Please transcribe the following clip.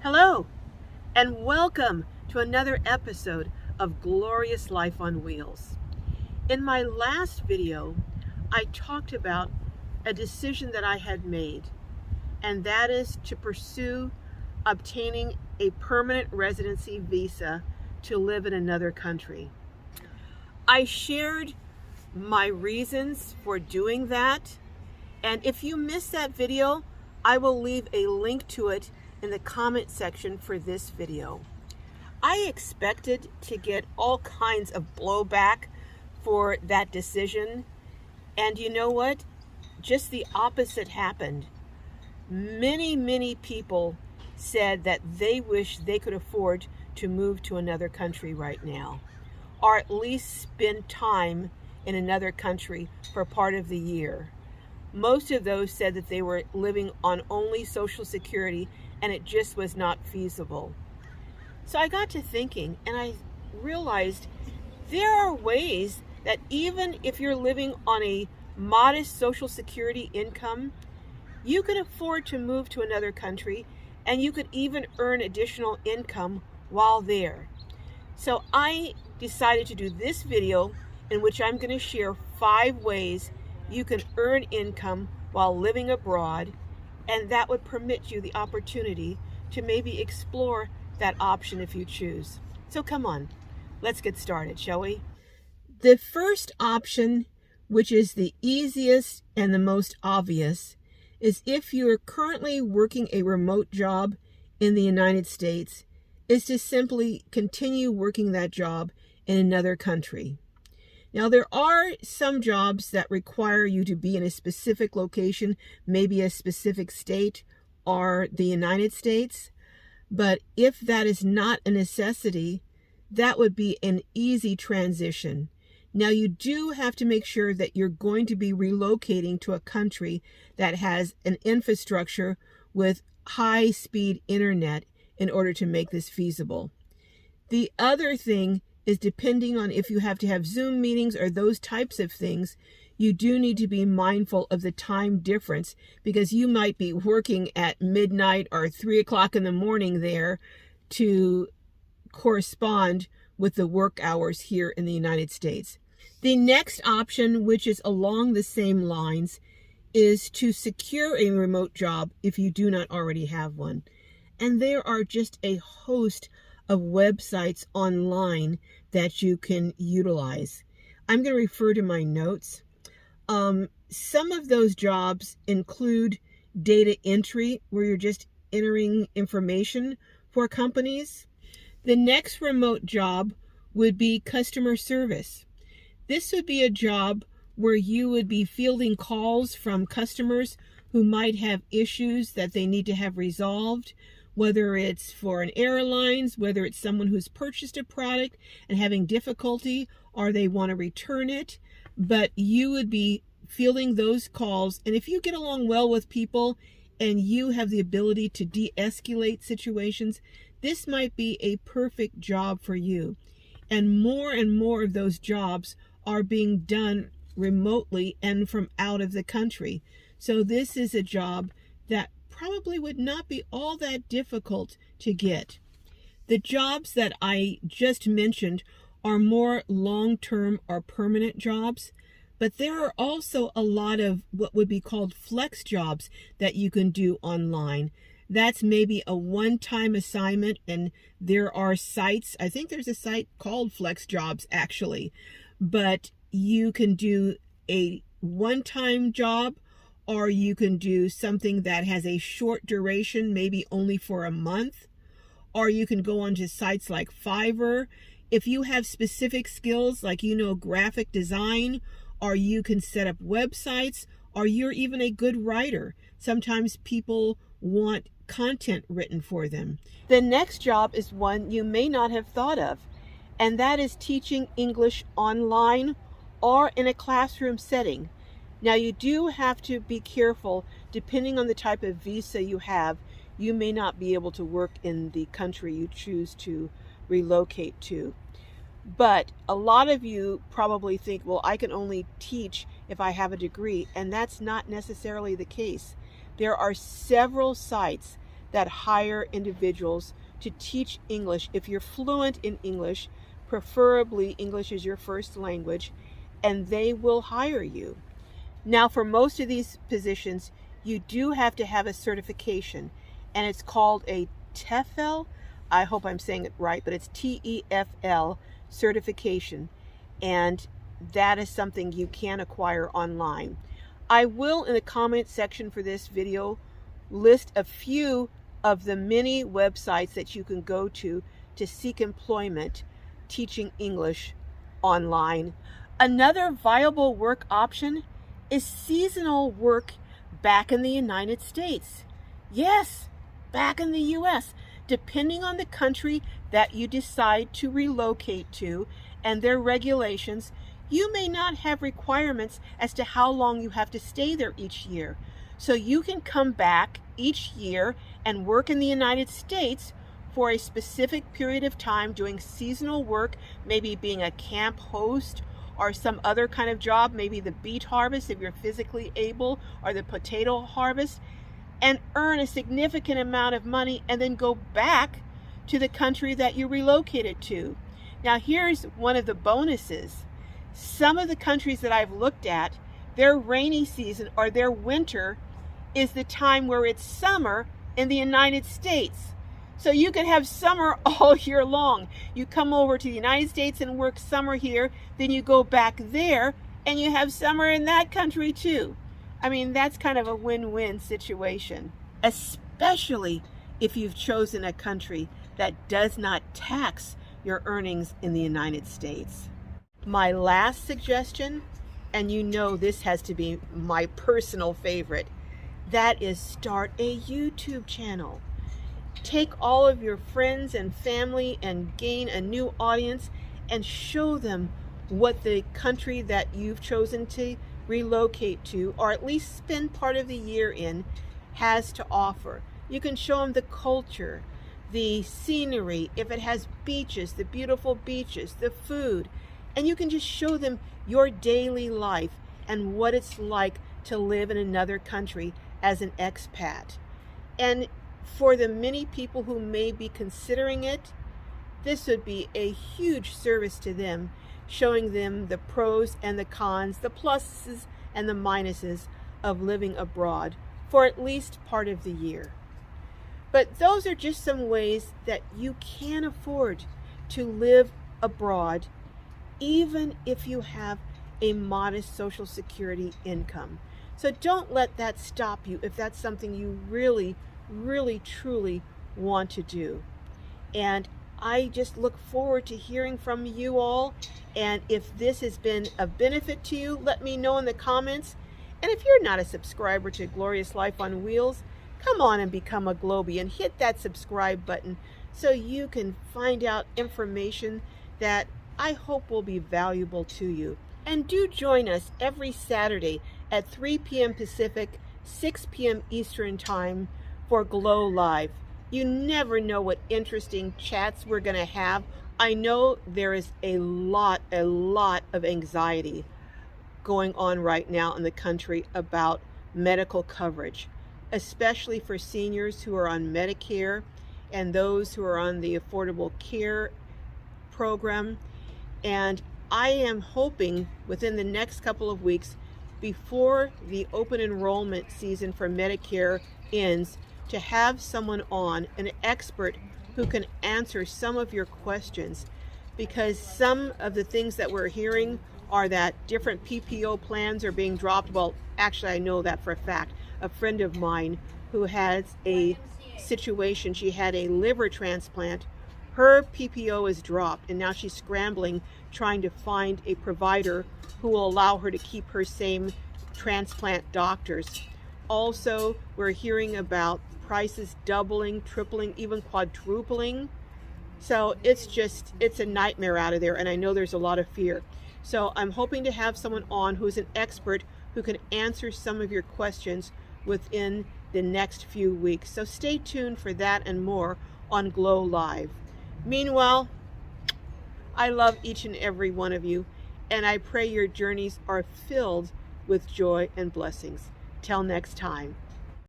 Hello, and welcome to another episode of Glorious Life on Wheels. In my last video, I talked about a decision that I had made, and that is to pursue obtaining a permanent residency visa to live in another country. I shared my reasons for doing that, and if you missed that video, I will leave a link to it in the comment section for this video. I expected to get all kinds of blowback for that decision, and you know what? Just the opposite happened. Many people said that they wish they could afford to move to another country right now, or at least spend time in another country for part of the year. Most of those said that they were living on only Social Security and it just was not feasible. So I got to thinking, and I realized there are ways that even if you're living on a modest Social Security income, you could afford to move to another country, and you could even earn additional income while there. So I decided to do this video in which I'm going to share 5 ways you can earn income while living abroad, and that would permit you the opportunity to maybe explore that option if you choose. So come on, let's get started, shall we? The first option, which is the easiest and the most obvious, is if you are currently working a remote job in the United States, is to simply continue working that job in another country. Now, there are some jobs that require you to be in a specific location, maybe a specific state or the United States. But if that is not a necessity, that would be an easy transition. Now, you do have to make sure that you're going to be relocating to a country that has an infrastructure with high-speed internet in order to make this feasible. The other thing is, depending on if you have to have Zoom meetings or those types of things, you do need to be mindful of the time difference, because you might be working at midnight or 3 o'clock in the morning there to correspond with the work hours here in the United States. The next option, which is along the same lines, is to secure a remote job if you do not already have one. And there are just a host of websites online that you can utilize. I'm going to refer to my notes. Some of those jobs include data entry, where you're just entering information for companies. The next remote job would be customer service. This would be a job where you would be fielding calls from customers who might have issues that they need to have resolved, whether it's for an airlines, whether it's someone who's purchased a product and having difficulty, or they want to return it. But you would be fielding those calls, and if you get along well with people and you have the ability to de-escalate situations, this might be a perfect job for you. And more of those jobs are being done remotely and from out of the country. So this is a job that probably would not be all that difficult to get. The jobs that I just mentioned are more long-term or permanent jobs, but there are also a lot of what would be called flex jobs that you can do online. That's maybe a one-time assignment, and there are sites, I think there's a site called Flex Jobs actually, but you can do a one-time job, or you can do something that has a short duration, maybe only for a month, or you can go onto sites like Fiverr. If you have specific skills like, graphic design, or you can set up websites, or you're even a good writer. Sometimes people want content written for them. The next job is one you may not have thought of, and that is teaching English online or in a classroom setting. Now, you do have to be careful. Depending on the type of visa you have, you may not be able to work in the country you choose to relocate to. But a lot of you probably think, well, I can only teach if I have a degree, and that's not necessarily the case. There are several sites that hire individuals to teach English. If you're fluent in English, preferably English is your first language, and they will hire you. Now, for most of these positions, you do have to have a certification, and it's called a TEFL. I hope I'm saying it right, but it's TEFL certification, and that is something you can acquire online. I will, in the comment section for this video, list a few of the many websites that you can go to seek employment teaching English online. Another viable work option is seasonal work back in the United States. Yes, back in the US, depending on the country that you decide to relocate to and their regulations, you may not have requirements as to how long you have to stay there each year. So you can come back each year and work in the United States for a specific period of time doing seasonal work, maybe being a camp host or some other kind of job, maybe the beet harvest if you're physically able, or the potato harvest, and earn a significant amount of money and then go back to the country that you relocated to. Now here's one of the bonuses. Some of the countries that I've looked at, their rainy season or their winter is the time where it's summer in the United States. So you could have summer all year long. You come over to the United States and work summer here, then you go back there and you have summer in that country too. I mean, that's kind of a win-win situation, especially if you've chosen a country that does not tax your earnings in the United States. My last suggestion, and you know this has to be my personal favorite, that is start a YouTube channel. Take all of your friends and family and gain a new audience and show them what the country that you've chosen to relocate to, or at least spend part of the year in, has to offer. You can show them the culture, the scenery, if it has beaches, the beautiful beaches, the food, and you can just show them your daily life and what it's like to live in another country as an expat. And for the many people who may be considering it, this would be a huge service to them, showing them the pros and the cons, the pluses and the minuses of living abroad for at least part of the year. But those are just some ways that you can afford to live abroad, even if you have a modest Social Security income. So don't let that stop you if that's something you really, truly want to do. And I just look forward to hearing from you all. And if this has been of benefit to you, let me know in the comments. And if you're not a subscriber to Glorious Life on Wheels, come on and become a Globie and hit that subscribe button so you can find out information that I hope will be valuable to you. And do join us every Saturday at 3 p.m. Pacific, 6 p.m. Eastern Time for Glow Live. You never know what interesting chats we're going to have. I know there is a lot of anxiety going on right now in the country about medical coverage, especially for seniors who are on Medicare and those who are on the Affordable Care Program. And I am hoping within the next couple of weeks, before the open enrollment season for Medicare ends, to have someone on, an expert who can answer some of your questions, because some of the things that we're hearing are that different PPO plans are being dropped. Well, actually, I know that for a fact. A friend of mine who has a situation, she had a liver transplant, her PPO is dropped, and now she's scrambling, trying to find a provider who will allow her to keep her same transplant doctors. Also, we're hearing about prices doubling, tripling, even quadrupling. So it's a nightmare out of there, and I know there's a lot of fear. So I'm hoping to have someone on who's an expert who can answer some of your questions within the next few weeks. So stay tuned for that and more on Glow Live. Meanwhile, I love each and every one of you, and I pray your journeys are filled with joy and blessings. Till next time.